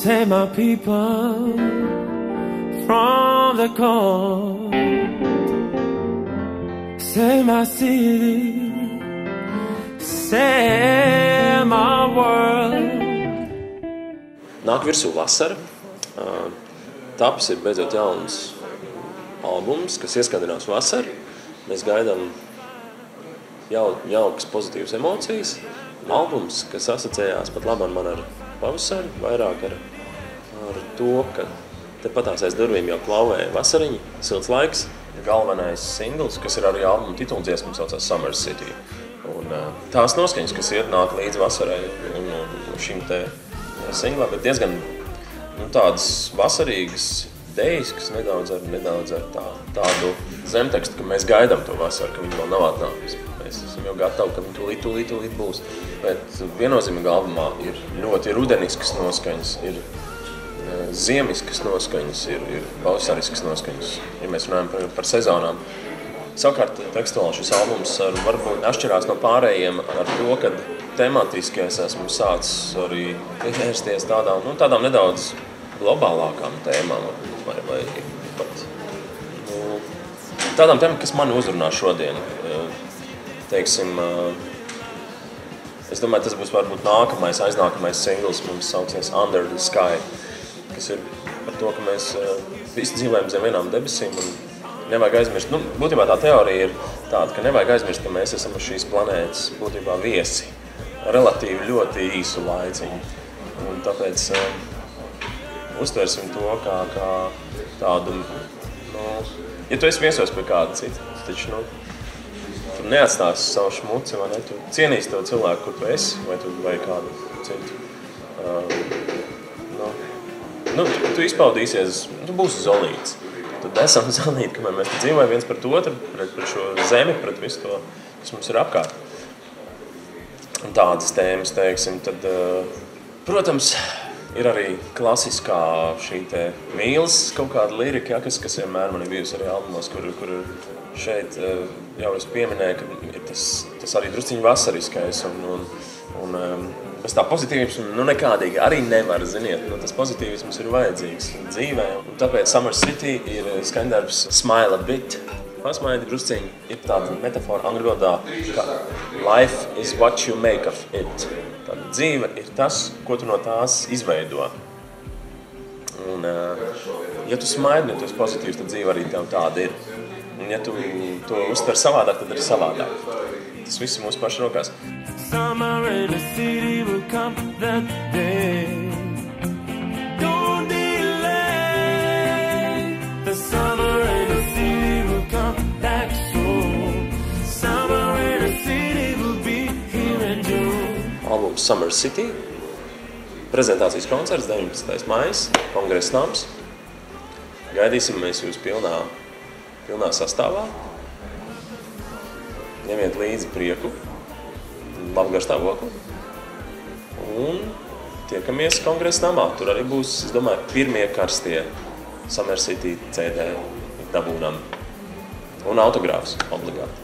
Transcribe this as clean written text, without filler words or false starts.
Say my people from the cold, say my city, say my world. Nāk virsū vasara. Tapis ir beidzot jauns albums, kas ieskandinās vasaru. Mēs gaidām jaukas, pozitīvas emocijas. Albums, kas asociējās pat labāk man ar pavasaru, vairāk ar to, ka tepatās aiz durvīm jau klauvē vasariņi, silts laiks. Galvenais singls, kas ir arī albuma tituldziesma, saucās Summer City. Un tās noskaņas, kas nāk līdz vasarai un šim te singlam, ir diezgan tādas vasarīgas idejas, kas nedaudz ar tādu zemtekstu, ka mēs gaidām to vasaru, ka viņi vēl nav atnākusi. Mēs esam jau gatavi, ka viņi tūlīt būs. Bet viennozīmīgi albumā ir ļoti rudeniskas noskaņas, ir ziemiskas noskaņas, ir vasariskas noskaņas, ja mēs runājam par sezonām. Savukārt tekstuāli šis albums varbūt atšķirās no pārējiem ar to, ka tematiski es esmu sācis arī pievērsties tādām nedaudz globālākām tēmām vai pat tādām tēmām, kas mani uzrunā šodien. Teiksim, es domāju, tas būs varbūt aiznākamais singls, mums sauksies Under the Sky, kas ir par to, ka mēs visi dzīvojam zem vienām debesīm un nevajag aizmirst. Būtībā tā teorija ir tāda, ka nevajag aizmirst, ka mēs esam uz šīs planētas būtībā viesi relatīvi ļoti īsu laiciņu. Un tāpēc uztversim to kā tādu, ja tu esi viesos pie kāda cita, taču, tu neatstāsi savu šmuci, vai ne? Tu cienīsi to cilvēku, kur tu esi, vai kādu citu. Tu izpaudīsies, tu būsi zolīts. Tad esam zolīti, kamēr mēs dzīvojam viens pret otru, pret šo zemi, pret visu to, kas mums ir apkārt. Un tādas tēmas, teiksim, tad, protams, ir arī klasiskā šī te mīles kaut kāda lirika, kas vienmēr man ir bijusi arī albumos, kur šeit jau es pieminēju, ka ir tas arī drusciņi vasariskais un bez tā pozitīvismu nekādīgi arī nevar, ziniet, tas pozitīvisms ir vajadzīgs dzīvē. Un tāpēc Summer City ir skaņdarbs Smile a Bit. Pasmaidi drusciņi ir tāda metafora angļu valodā, ka life is what you make of it. Tāda dzīve ir tas, ko tu no tās izveido. Un, ja tu smaidi, ja tu esi pozitīvs, tad dzīve arī tev tāda ir. Un ja tu to uztver savādāk, tad arī savādāk. Tas viss ir mūsu pašu rokās. Summer in the city will come that day. Don't delay. The summer in the city will come back soon. Summer in the city will be here in June. Albums Summer City. Prezentācijas koncerts 19. maijs, Kongresa nams. Gaidīsim mēs jūs pilnā sastāvā. Ņemiet līdzi prieku, labu garstāvokli un tiekamies Kongresa namā. Tur arī būs, es domāju, pirmie karstie Summer City CD dabūnam un autogrāfs obligāti.